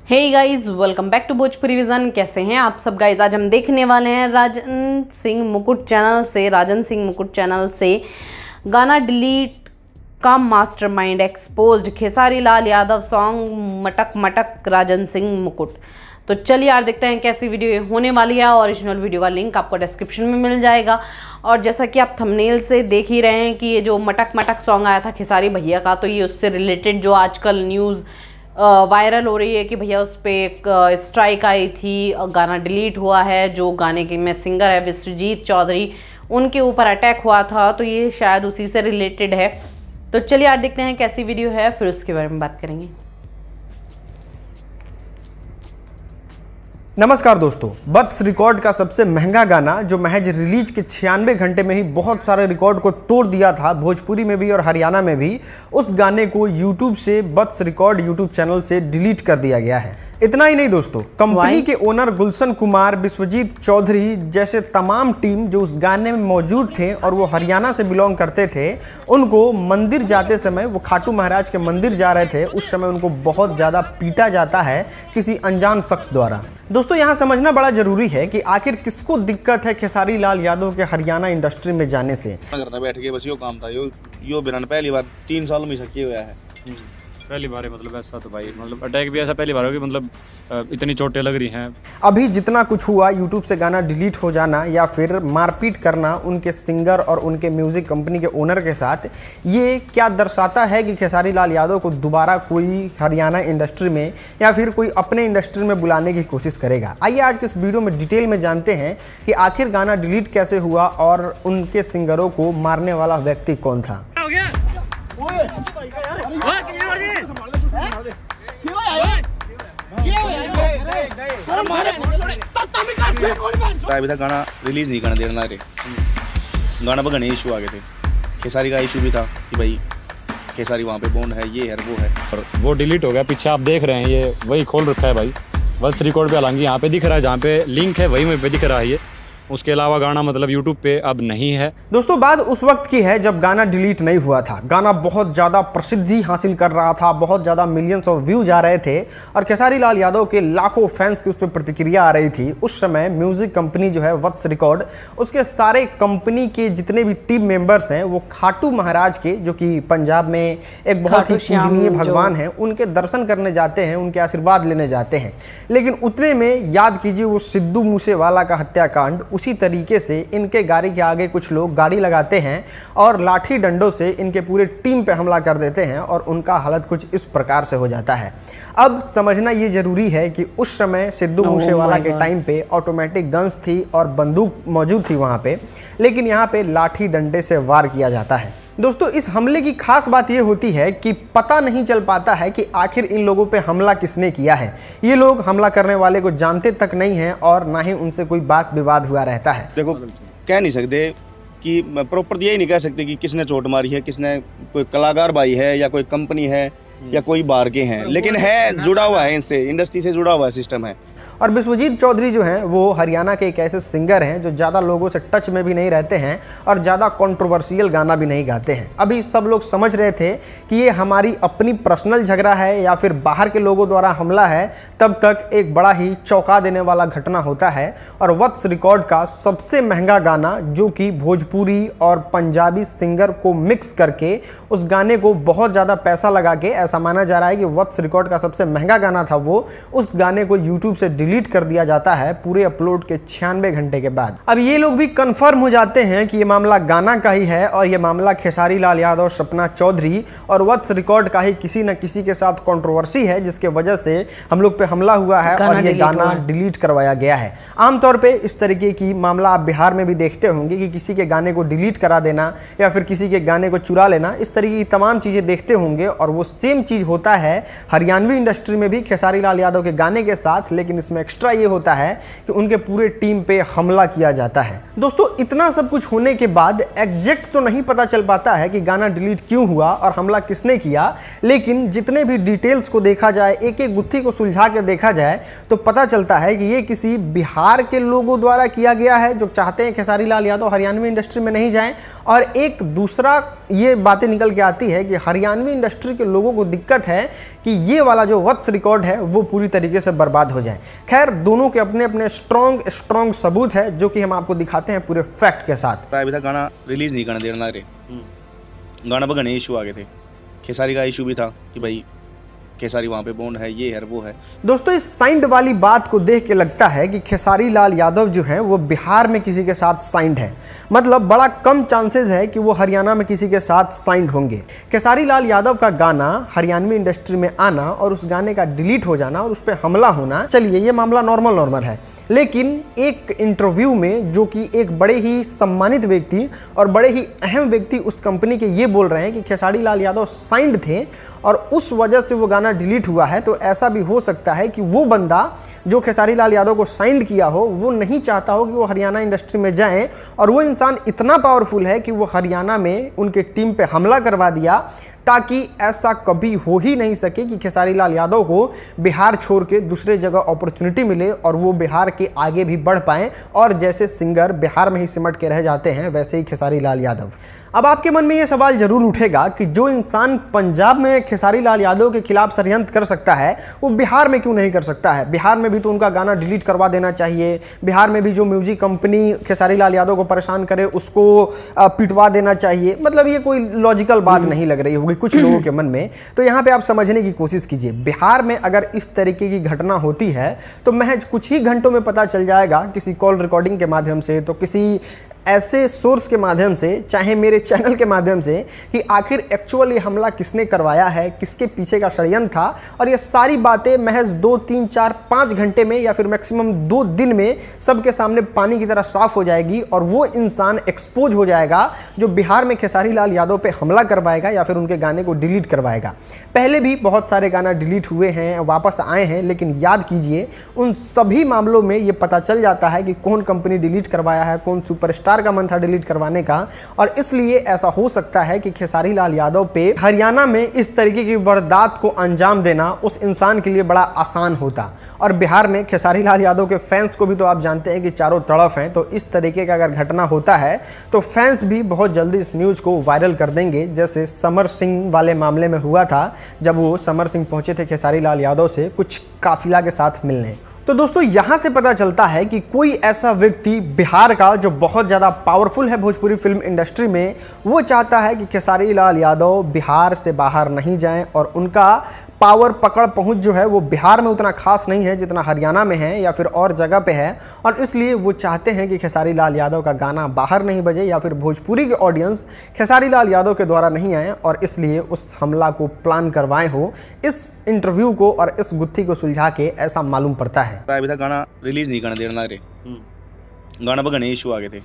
Hey guys, welcome back to Bhojpuri vision. कैसे हैं आप सब गाइस? आज हम देखने वाले हैं राजन सिंह मुकुट चैनल से गाना डिलीट का mastermind exposed, Khesari Lal Yadav song मटक मटक राजन सिंह मुकुट। तो चलिए यार देखते हैं कैसी वीडियो ये होने वाली है। ओरिजिनल वीडियो का लिंक आपको डिस्क्रिप्शन में मिल जाएगा। और जैसा कि आप थंबनेल से देख ही रहे हैं कि ये जो मटक मटक सॉन्ग आया था खेसारी भैया का, तो ये उससे रिलेटेड जो आजकल न्यूज़ वायरल हो रही है कि भैया उस पर एक स्ट्राइक आई थी, गाना डिलीट हुआ है। जो गाने के में सिंगर है विश्वजीत चौधरी, उनके ऊपर अटैक हुआ था, तो ये शायद उसी से रिलेटेड है। तो चलिए आज देखते हैं कैसी वीडियो है, फिर उसके बारे में बात करेंगे। नमस्कार दोस्तों, बत्स रिकॉर्ड का सबसे महंगा गाना जो महज रिलीज के 96 घंटे में ही बहुत सारे रिकॉर्ड को तोड़ दिया था, भोजपुरी में भी और हरियाणा में भी, उस गाने को यूट्यूब से बत्स रिकॉर्ड यूट्यूब चैनल से डिलीट कर दिया गया है। इतना ही नहीं दोस्तों, कंपनी के ओनर गुलशन कुमार, विश्वजीत चौधरी जैसे तमाम टीम जो उस गाने में मौजूद थे और वो हरियाणा से बिलोंग करते थे, उनको मंदिर जाते समय, वो खाटू महाराज के मंदिर जा रहे थे, उस समय उनको बहुत ज़्यादा पीटा जाता है किसी अनजान शख्स द्वारा। दोस्तों यहाँ समझना बड़ा जरूरी है कि आखिर किसको दिक्कत है खेसारी लाल यादव के हरियाणा इंडस्ट्री में जाने से। बैठ के बस यो काम था, यो बिना पहली बार 3 सालों में सकी हुआ है। पहली बार है, मतलब ऐसा तो भाई, मतलब अटैक भी ऐसा पहली बार होगी, मतलब इतनी चोटें लग रही हैं। अभी जितना कुछ हुआ, यूट्यूब से गाना डिलीट हो जाना या फिर मारपीट करना उनके सिंगर और उनके म्यूजिक कंपनी के ओनर के साथ, ये क्या दर्शाता है कि खेसारी लाल यादव को दोबारा कोई हरियाणा इंडस्ट्री में या फिर कोई अपने इंडस्ट्री में बुलाने की कोशिश करेगा। आइए आज के इस वीडियो में डिटेल में जानते हैं कि आखिर गाना डिलीट कैसे हुआ और उनके सिंगरों को मारने वाला व्यक्ति कौन था। अभी तक गाना रिलीज नहीं करने दे रहा रे। गाना पर घने इशू आ गए थे, खेसारी का इशू भी था कि भाई खेसारी वहाँ पे बॉन्ड है, ये है वो है, और वो डिलीट हो गया। पीछे आप देख रहे हैं, ये वही खोल रखा है भाई, बस रिकॉर्ड पे। हालांकि यहाँ पे दिख रहा है, जहाँ पे लिंक है वही में पे दिख रहा है ये। उसके अलावा गाना मतलब यूट्यूब पे अब नहीं है। दोस्तों बात उस वक्त की है जब गाना डिलीट नहीं हुआ था। गाना बहुत ज़्यादा प्रसिद्धि हासिल कर रहा था, बहुत ज़्यादा मिलियंस ऑफ व्यूज आ रहे थे और खेसारी लाल यादव के लाखों फैंस की उस पर प्रतिक्रिया आ रही थी। उस समय म्यूजिक कंपनी जो है बत्स रिकॉर्ड, उसके सारे कंपनी के जितने भी टीम मेंबर्स हैं वो खाटू महाराज के, जो कि पंजाब में एक बहुत ही पूजनीय भगवान हैं, उनके दर्शन करने जाते हैं, उनके आशीर्वाद लेने जाते हैं। लेकिन उतने में याद कीजिए वो सिद्धू मूसेवाला का हत्याकांड, उसी तरीके से इनके गाड़ी के आगे कुछ लोग गाड़ी लगाते हैं और लाठी डंडों से इनके पूरे टीम पे हमला कर देते हैं और उनका हालत कुछ इस प्रकार से हो जाता है। अब समझना ये जरूरी है कि उस समय सिद्धू मूसेवाला के टाइम पे ऑटोमेटिक गन्स थी और बंदूक मौजूद थी वहाँ पे, लेकिन यहाँ पे लाठी डंडे से वार किया जाता है। दोस्तों इस हमले की खास बात यह होती है कि पता नहीं चल पाता है कि आखिर इन लोगों पे हमला किसने किया है। ये लोग हमला करने वाले को जानते तक नहीं हैं और ना ही उनसे कोई बात विवाद हुआ रहता है। देखो कह नहीं सकते कि प्रॉपर यही नहीं कह सकते कि किसने चोट मारी है, किसने, कोई कलाकार भाई है या कोई कंपनी है या कोई बाहर के हैं, लेकिन है जुड़ा हुआ है, इनसे इंडस्ट्री से जुड़ा हुआ सिस्टम है। और विश्वजीत चौधरी जो हैं वो हरियाणा के एक ऐसे सिंगर हैं जो ज़्यादा लोगों से टच में भी नहीं रहते हैं और ज़्यादा कंट्रोवर्शियल गाना भी नहीं गाते हैं। अभी सब लोग समझ रहे थे कि ये हमारी अपनी पर्सनल झगड़ा है या फिर बाहर के लोगों द्वारा हमला है, तब तक एक बड़ा ही चौंका देने वाला घटना होता है और बत्स रिकॉर्ड का सबसे महंगा गाना, जो कि भोजपुरी और पंजाबी सिंगर को मिक्स करके उस गाने को बहुत ज़्यादा पैसा लगा के, ऐसा माना जा रहा है कि बत्स रिकॉर्ड का सबसे महंगा गाना था वो, उस गाने को यूट्यूब से डिलीट कर दिया जाता है पूरे अपलोड के 96 घंटे के बाद। अब ये लोग भी कंफर्म हो जाते हैं कि ये मामला गाना का ही है और ये मामला खेसारी लाल यादव, सपना चौधरी और बत्स रिकॉर्ड का ही किसी न किसी के साथ कंट्रोवर्सी है, जिसके वजह से हम लोग पे हमला हुआ है और ये गाना डिलीट करवाया गया है। आमतौर पे इस तरीके की मामला आप बिहार में भी देखते होंगे कि किसी के गाने को डिलीट करा देना या फिर किसी के गाने को चुरा लेना, इस तरीके की तमाम चीज़ें देखते होंगे। और वो सेम चीज़ होता है हरियाणवी इंडस्ट्री में भी खेसारी लाल यादव के गाने के साथ, लेकिन इसमें एक्स्ट्रा ये होता है कि उनके पूरे टीम पे हमला किया जाता है। दोस्तों इतना सब कुछ होने के बाद एग्जैक्ट तो नहीं पता चल पाता है कि गाना डिलीट क्यों हुआ और हमला किसने किया, लेकिन जितने भी डिटेल्स को देखा जाए, एक एक गुत्थी को सुलझा के देखा जाए, तो पता चलता है कि ये किसी बिहार के लोगों द्वारा किया गया है जो चाहते हैं खेसारी लाल यादव हरियाणवी इंडस्ट्री में नहीं जाएं। और एक दूसरा ये बातें निकल के आती है कि हरियाणवी इंडस्ट्री के लोगों को दिक्कत है कि कि ये वाला जो वत्स रिकॉर्ड है वो पूरी तरीके से बर्बाद हो जाए। खैर, दोनों के अपने अपने स्ट्रॉन्ग सबूत है जो कि हम आपको दिखाते हैं पूरे फैक्ट के साथ। अभी तक गाना रिलीज नहीं करने देना रे, गाना पर घने इशू आ गए थे। खेसारी का इशू भी था कि भाई खेसारी वहाँ पे बॉन्ड है, ये है वो है। दोस्तों, इस साइंड वाली बात को देख के लगता है कि खेसारी लाल यादव जो है वो बिहार में किसी के साथ साइंड है। मतलब बड़ा कम चांसेस है कि वो हरियाणा में किसी के साथ साइंड होंगे। खेसारी लाल यादव का गाना हरियाणवी इंडस्ट्री में आना और उस गाने का डिलीट हो जाना और उस पर हमला होना, चलिए ये मामला नॉर्मल है। लेकिन एक इंटरव्यू में जो कि एक बड़े ही सम्मानित व्यक्ति और बड़े ही अहम व्यक्ति उस कंपनी के ये बोल रहे हैं कि खेसारी लाल यादव साइंड थे और उस वजह से वो गाना डिलीट हुआ है, तो ऐसा भी हो सकता है कि वो बंदा जो खेसारी लाल यादव को साइंड किया हो वो नहीं चाहता हो कि वो हरियाणा इंडस्ट्री में जाएं, और वो इंसान इतना पावरफुल है कि वो हरियाणा में उनके टीम पे हमला करवा दिया ताकि ऐसा कभी हो ही नहीं सके कि खेसारी लाल यादव को बिहार छोड़ के दूसरे जगह अपॉर्चुनिटी मिले और वो बिहार के आगे भी बढ़ पाएं, और जैसे सिंगर बिहार में ही सिमट के रह जाते हैं वैसे ही खेसारी लाल यादव। अब आपके मन में ये सवाल जरूर उठेगा कि जो इंसान पंजाब में खेसारी लाल यादव के खिलाफ षड्यंत्र कर सकता है वो बिहार में क्यों नहीं कर सकता है? बिहार में भी तो उनका गाना डिलीट करवा देना चाहिए। बिहार में भी जो म्यूजिक कंपनी खेसारी लाल यादव को परेशान करे उसको पिटवा देना चाहिए। मतलब ये कोई लॉजिकल बात नहीं लग रही होगी कुछ लोगों के मन में। तो यहाँ पे आप समझने की कोशिश कीजिए, बिहार में अगर इस तरीके की घटना होती है तो महज कुछ ही घंटों में पता चल जाएगा, किसी कॉल रिकॉर्डिंग के माध्यम से, तो किसी ऐसे सोर्स के माध्यम से, चाहे मेरे चैनल के माध्यम से, कि आखिर एक्चुअली हमला किसने करवाया है, किसके पीछे का षड्यंत्र था। और ये सारी बातें महज 2, 3, 4, 5 घंटे में या फिर मैक्सिमम 2 दिन में सबके सामने पानी की तरह साफ हो जाएगी और वो इंसान एक्सपोज हो जाएगा जो बिहार में खेसारी लाल यादव पे हमला करवाएगा या फिर उनके गाने को डिलीट करवाएगा। पहले भी बहुत सारे गाना डिलीट हुए हैं, वापस आए हैं, लेकिन याद कीजिए उन सभी मामलों में ये पता चल जाता है कि कौन कंपनी डिलीट करवाया है, कौन सुपरस्टार का मन था डिलीट करवाने का। और इसलिए ऐसा हो सकता है कि खेसारी लाल यादव पे हरियाणा में इस तरीके की वारदात को अंजाम देना उस इंसान के लिए बड़ा आसान होता। और बिहार में खेसारी लाल यादव के फैंस को भी तो आप जानते हैं कि चारों तरफ हैं, तो इस तरीके का अगर घटना होता है तो फैंस भी बहुत जल्दी इस न्यूज़ को वायरल कर देंगे, जैसे समर सिंह वाले मामले में हुआ था जब वो समर सिंह पहुंचे थे खेसारी लाल यादव से कुछ काफिला के साथ मिलने। तो दोस्तों, यहां से पता चलता है कि कोई ऐसा व्यक्ति बिहार का जो बहुत ज़्यादा पावरफुल है भोजपुरी फिल्म इंडस्ट्री में, वो चाहता है कि खेसारी लाल यादव बिहार से बाहर नहीं जाएं और उनका पावर पकड़ पहुंच जो है वो बिहार में उतना खास नहीं है जितना हरियाणा में है या फिर और जगह पे है। और इसलिए वो चाहते हैं कि खेसारी लाल यादव का गाना बाहर नहीं बजे या फिर भोजपुरी के ऑडियंस खेसारी लाल यादव के द्वारा नहीं आए और इसलिए उस हमला को प्लान करवाए हो। इस इंटरव्यू को और इस गुत्थी को सुलझा के ऐसा मालूम पड़ता है। अभी तक गाना रिलीज नहीं करने देना रे, गाना पर घने इशू आ गए थे।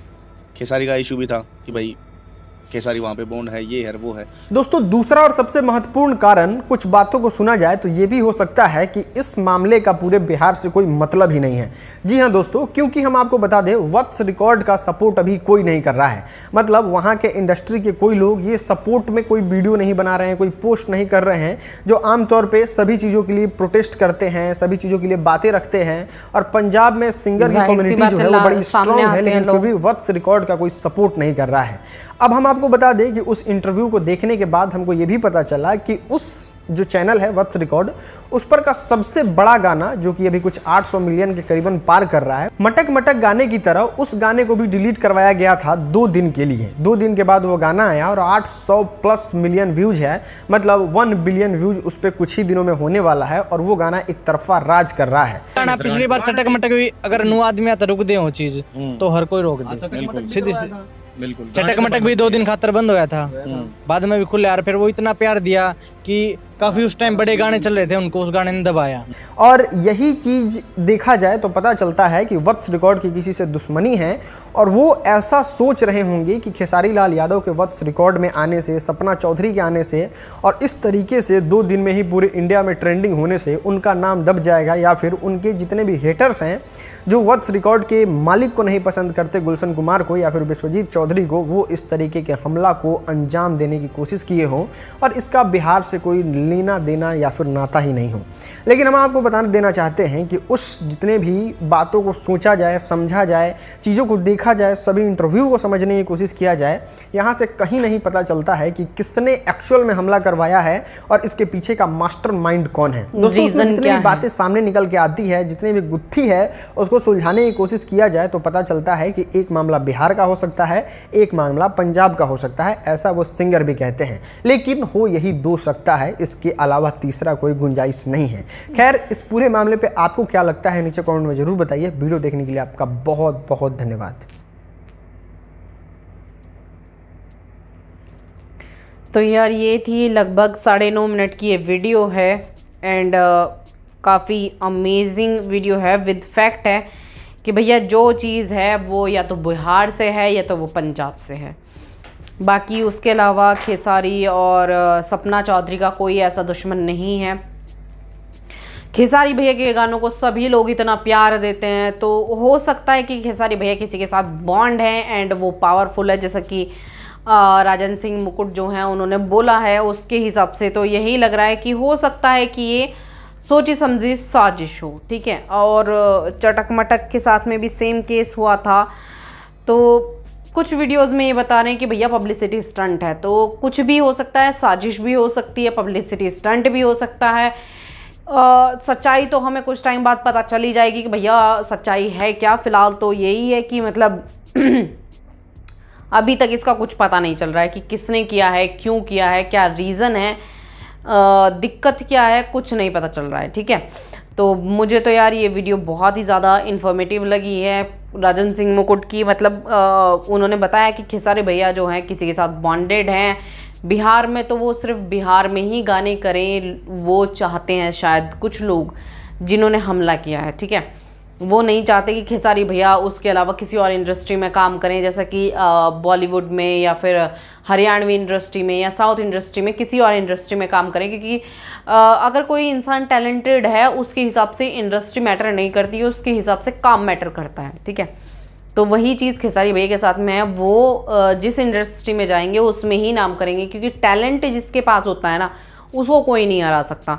खेसारी का इशू भी था कि भाई खेसारी वहाँ पे बॉन्ड है, ये है वो है। दोस्तों, दूसरा और सबसे महत्वपूर्ण कारण, कुछ बातों को सुना जाए तो ये भी हो सकता है कि इस मामले का पूरे बिहार से कोई मतलब ही नहीं है। जी हाँ दोस्तों, क्योंकि हम आपको बता दें वत्स रिकॉर्ड का सपोर्ट अभी कोई नहीं कर रहा है। मतलब वहाँ के इंडस्ट्री के कोई लोग ये सपोर्ट में कोई वीडियो नहीं बना रहे हैं, कोई पोस्ट नहीं कर रहे हैं, जो आमतौर पर सभी चीज़ों के लिए प्रोटेस्ट करते हैं, सभी चीज़ों के लिए बातें रखते हैं। और पंजाब में सिंगर की कम्युनिटी जो है वो बड़ी स्ट्रॉन्ग है, लेकिन फिर भी वत्स रिकॉर्ड का कोई सपोर्ट नहीं कर रहा है। अब हम आपको बता दें कि उस इंटरव्यू को देखने के बाद हमको ये भी पता चला कि उस जो चैनल है वत्स रिकॉर्ड, उस पर का सबसे बड़ा गाना जो कि अभी कुछ 800 मिलियन के करीबन पार कर रहा है, मटक मटक गाने की तरह उस गाने को भी डिलीट करवाया गया था 2 दिन के लिए। 2 दिन के बाद वो गाना आया और 800+ मिलियन व्यूज है, मतलब 1 बिलियन व्यूज उस पर कुछ ही दिनों में होने वाला है और वो गाना एक तरफा राज कर रहा है। गाना पिछली बार चटक मटक भी अगर 9 आदमी आता रुक दे वो चीज तो हर कोई रोक दे, सीधी सी बिल्कुल। चटक मटक भी 2 दिन खातर बंद होया था, बाद में भी खुले यार। फिर वो इतना प्यार दिया कि काफी उस टाइम बड़े गाने चल रहे थे, उनको उस गाने ने दबाया। और यही चीज देखा जाए तो पता चलता है कि वत्स रिकॉर्ड की किसी से दुश्मनी है और वो ऐसा सोच रहे होंगे कि खेसारी लाल यादव के वत्स रिकॉर्ड में आने से, सपना चौधरी के आने से और इस तरीके से 2 दिन में ही पूरे इंडिया में ट्रेंडिंग होने से उनका नाम दब जाएगा, या फिर उनके जितने भी हेटर्स हैं जो वत्स रिकॉर्ड के मालिक को नहीं पसंद करते, गुलशन कुमार को या फिर विश्वजीत चौधरी को, वो इस तरीके के हमला को अंजाम देने की कोशिश किए हों। और इसका बिहार से कोई लेना देना या फिर नाता ही नहीं हो। लेकिन हम आपको बता देना चाहते हैं कि उस जितने भी बातों को सोचा जाए, समझा जाए, चीज़ों को देखा जाए, सभी इंटरव्यू को समझने की कोशिश किया जाए, यहाँ से कहीं नहीं पता चलता है कि किसने एक्चुअल में हमला करवाया है और इसके पीछे का मास्टरमाइंड कौन है। दोस्तों, उसमें जितनी भी बातें सामने निकल के आती है, जितनी भी गुत्थी है, उसको सुलझाने की कोशिश किया जाए तो पता चलता है कि एक मामला बिहार का हो सकता है, एक मामला पंजाब का हो सकता है, ऐसा वो सिंगर भी कहते हैं। लेकिन हो यही दो सकता है, इसके अलावा तीसरा कोई गुंजाइश नहीं है। खैर, इस पूरे मामले पे आपको क्या लगता है नीचे कमेंट में जरूर बताइए। वीडियो देखने के लिए आपका बहुत बहुत धन्यवाद। तो यार ये थी लगभग 9.5 मिनट की ये वीडियो है एंड काफ़ी अमेजिंग वीडियो है, विद फैक्ट है कि भैया जो चीज़ है वो या तो बिहार से है या तो वो पंजाब से है। बाकी उसके अलावा खेसारी और सपना चौधरी का कोई ऐसा दुश्मन नहीं है। खेसारी भैया के गानों को सभी लोग इतना प्यार देते हैं, तो हो सकता है कि खेसारी भैया किसी के साथ बॉन्ड है एंड वो पावरफुल है, जैसा कि राजन सिंह मुकुट जो हैं उन्होंने बोला है, उसके हिसाब से तो यही लग रहा है कि हो सकता है कि ये सोची समझी साजिश हो। ठीक है, और चटक मटक के साथ में भी सेम केस हुआ था। तो कुछ वीडियोस में ये बता रहे हैं कि भैया पब्लिसिटी स्टंट है, तो कुछ भी हो सकता है, साजिश भी हो सकती है, पब्लिसिटी स्टंट भी हो सकता है। सच्चाई तो हमें कुछ टाइम बाद पता चली जाएगी कि भैया सच्चाई है क्या। फ़िलहाल तो यही है कि मतलब अभी तक इसका कुछ पता नहीं चल रहा है कि किसने किया है, क्यों किया है, क्या रीज़न है, दिक्कत क्या है, कुछ नहीं पता चल रहा है। ठीक है, तो मुझे तो यार ये वीडियो बहुत ही ज़्यादा इन्फॉर्मेटिव लगी है राजन सिंह मुकुट की। मतलब उन्होंने बताया कि खेसारी भैया जो हैं किसी के साथ बॉन्डेड हैं बिहार में, तो वो सिर्फ बिहार में ही गाने करें वो चाहते हैं शायद कुछ लोग जिन्होंने हमला किया है। ठीक है, वो नहीं चाहते कि खेसारी भैया उसके अलावा किसी और इंडस्ट्री में काम करें, जैसा कि बॉलीवुड में या फिर हरियाणवी इंडस्ट्री में या साउथ इंडस्ट्री में, किसी और इंडस्ट्री में काम करें। क्योंकि अगर कोई इंसान टैलेंटेड है उसके हिसाब से इंडस्ट्री मैटर नहीं करती है, उसके हिसाब से काम मैटर करता है। ठीक है, तो वही चीज़ खेसारी भैया के साथ में है। वो जिस इंडस्ट्री में जाएंगे उसमें ही नाम करेंगे, क्योंकि टैलेंट जिसके पास होता है ना उसको कोई नहीं हरा सकता।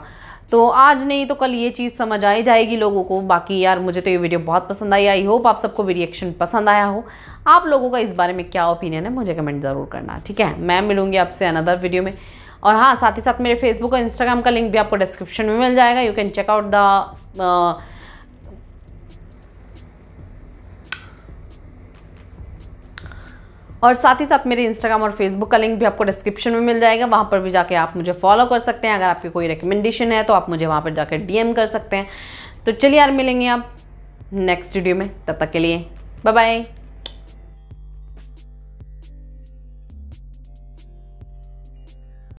तो आज नहीं तो कल ये चीज़ समझ आ ही जाएगी लोगों को। बाकी यार मुझे तो ये वीडियो बहुत पसंद आई। आई होप आप सबको रिएक्शन पसंद आया हो। आप लोगों का इस बारे में क्या ओपिनियन है मुझे कमेंट ज़रूर करना। ठीक है, मैं मिलूंगी आपसे अनदर वीडियो में। और हाँ, साथ ही साथ मेरे फेसबुक और इंस्टाग्राम का लिंक भी आपको डिस्क्रिप्शन में मिल जाएगा। You can check out the और साथ ही साथ मेरे इंस्टाग्राम और फेसबुक का लिंक भी आपको डिस्क्रिप्शन में मिल जाएगा। वहाँ पर भी जाके आप मुझे फॉलो कर सकते हैं। अगर आपकी कोई रिकमेंडेशन है तो आप मुझे वहाँ पर जाकर डीएम कर सकते हैं। तो चलिए यार, मिलेंगे आप नेक्स्ट वीडियो में, तब तक के लिए बाय बाय।